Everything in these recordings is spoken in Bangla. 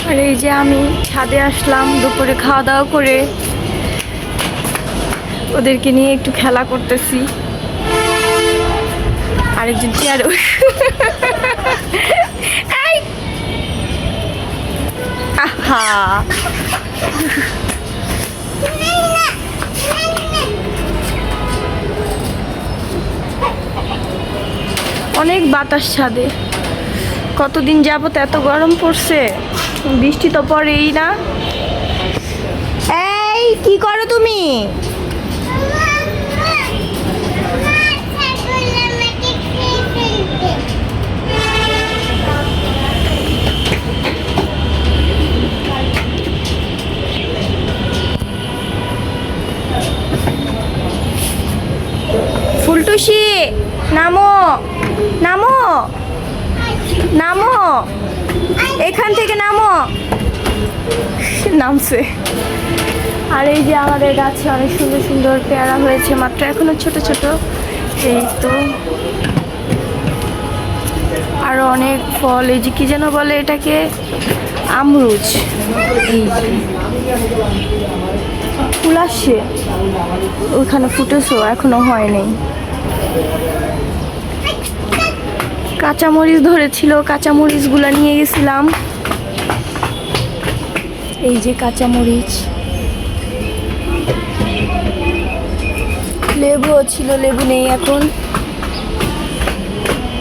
আর এই যে আমি ছাদে আসলাম দুপুরে খাওয়া দাওয়া করে, ওদেরকে নিয়ে একটু খেলা করতেছি। আরেকজন চেয়ার আহা অনেক বাতাস ছাদে। কতদিন যাবত এত গরম পড়ছে, বৃষ্টি তো পড়েই না। এই কি করো তুমি? ফুলটুসি নামো নামো নামো, এখান থেকে নামো। নামছে। আর এই যে আমাদের গাছে অনেক সুন্দর সুন্দর পেয়ারা হয়েছে, মাত্র এখনো ছোট ছোট। এই তো আরো অনেক ফল, এই যে কি যেন বলে এটাকে, আমরুজ। এই যে ফুল আসছে, ওইখানে ফুটেছো, এখনো হয়নি। কাঁচামরিচ ধরেছিল, কাঁচামরিচগুলো নিয়ে গেছিলাম। এই যে কাঁচামরিচ, লেবুও ছিল, লেবু নেই এখন,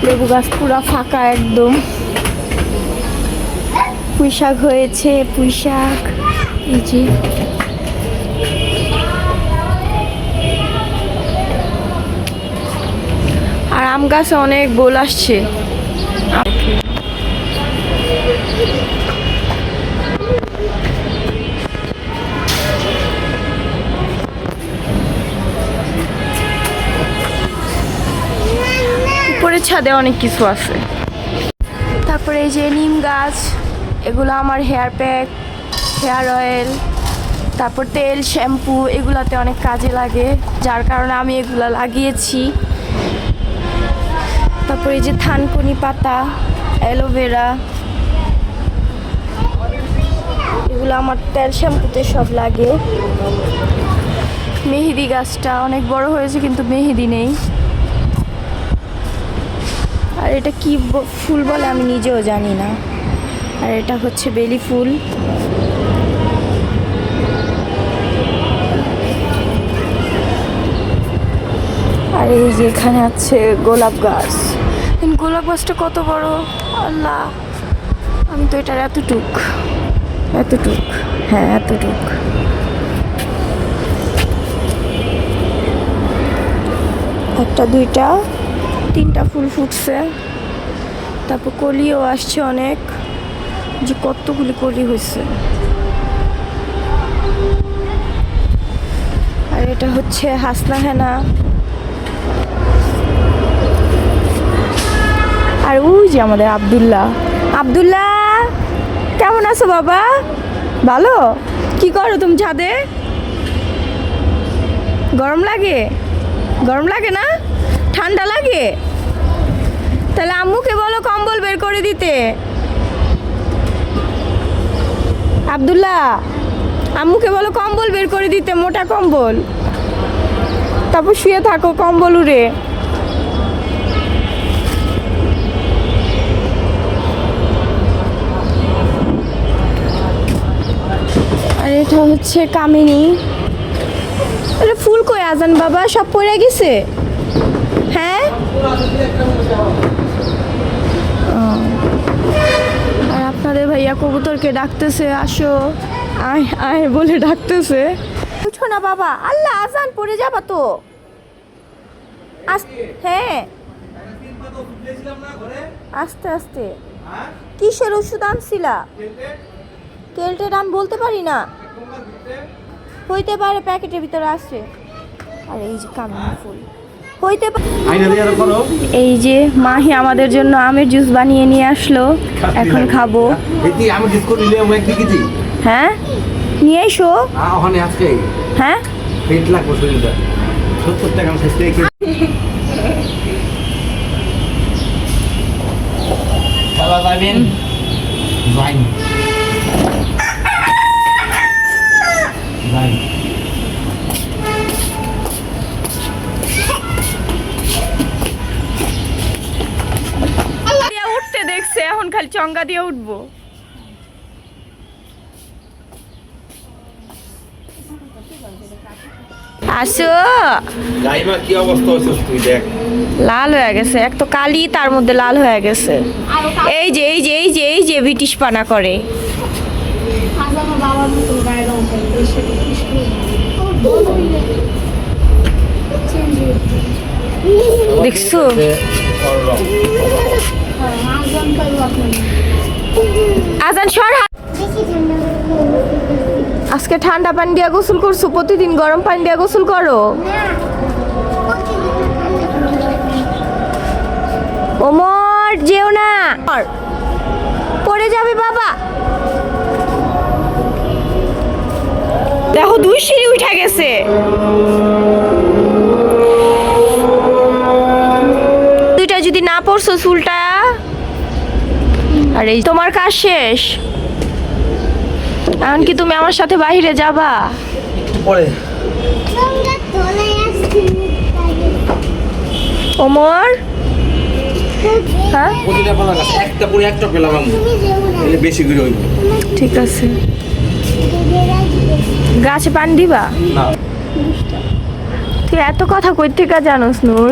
লেবু গাছ পুরা ফাঁকা একদম। পুঁই শাক হয়েছে, পুঁই শাক। এই যে আর আম গাছে অনেক বোল আসছে। উপরে ছাদে অনেক কিছু আছে। তারপরে এই যে নিম গাছ, এগুলো আমার হেয়ার প্যাক, হেয়ার অয়েল, তারপর তেল, শ্যাম্পু, এগুলাতে অনেক কাজে লাগে, যার কারণে আমি এগুলা লাগিয়েছি। তারপরে এই যে থানকুনি পাতা, অ্যালোভেরা, এগুলো আমার তেল শ্যাম্পুতে সব লাগে। মেহেদি গাছটা অনেক বড় হয়েছে কিন্তু মেহেদি নেই। আর এটা কি ফুল বলে আমি নিজেও জানি না। আর এটা হচ্ছে বেলি ফুল। আর এই যে এখানে আছে গোলাপ গাছ। গোলাপ গাছটা কত বড়, আল্লাহ! আমি তো এটার এতটুক, হ্যাঁ এতটুক। একটা, দুইটা, তিনটা ফুল ফুটছে। তারপর কলিও আসছে অনেক, যে কতগুলি কলি হয়েছে। আর এটা হচ্ছে হাসনা হেনা। আর ওই যে আমাদের আব্দুল্লাহ। আব্দুল্লাহ, কেমন আছো বাবা? ভালো? কি করো তুমি ছাদে? গরম লাগে? গরম লাগে না? ঠান্ডা লাগে? তাহলে আম্মুকে বলো কম্বল বের করে দিতে। আব্দুল্লাহ, আম্মুকে বলো কম্বল বের করে দিতে, মোটা কম্বল। তারপর শুয়ে থাকো কম্বল উড়ে। আর এটা হচ্ছে কামিনী। এটা ফুল কই আজান বাবা, সব পড়ে গেছে? হ্যাঁ। আর আপনাদের ভাইয়া কবুতরকে ডাকতেছে, আসো আয় আয় বলে ডাকতেছে। উঠো না বাবা, আল্লাহ আজান পড়ে যাবা তো। হ্যাঁ আস্তে আস্তে। কিসের ওষুধ আনছিলা? কেলটের আমি বলতে পারি না, হইতে পারে প্যাকেটের ভিতরে আছে। আর এই যে কামিনী ফুল হইতে পারে। এই যে মাহি আমাদের জন্য আমের জুস বানিয়ে নিয়ে আসলো, এখন খাবো। হ্যাঁ নিয়ে এসো। হ্যাঁ দিয়ে উঠবো। আসো, গাইমা কি অবস্থা হচ্ছে তুই দেখ। লাল হয়ে গেছে, এক তো কালি তার মধ্যে লাল হয়ে গেছে। এই যে এই যে এই যে এই যে ব্রিটিশ পানা করে। দেখছো আজান সর। আজকে ঠান্ডা পানি দিয়ে গোসল করছো, প্রতিদিন গরম পানি দিয়ে গোসল করো। ওমর যেও না, পড়ে যাবে বাবা। দেখো 2 সিঁড়ি উঠে গেছে। দুইটা যদি না পড়ছো চুলটা, আরে তোমার কাজ শেষ। এখন কি তুমি আমার সাথে বাইরে যাবা? পরে ওমর হ্যাঁ প্রতিটা পালা গাছ একটা করে একটা পেলাম আমি, এলে বেশি করে হইব। ঠিক আছে, গাছে পানি দিবা? না তুই এত কথা কই থেকে জানোস নূর?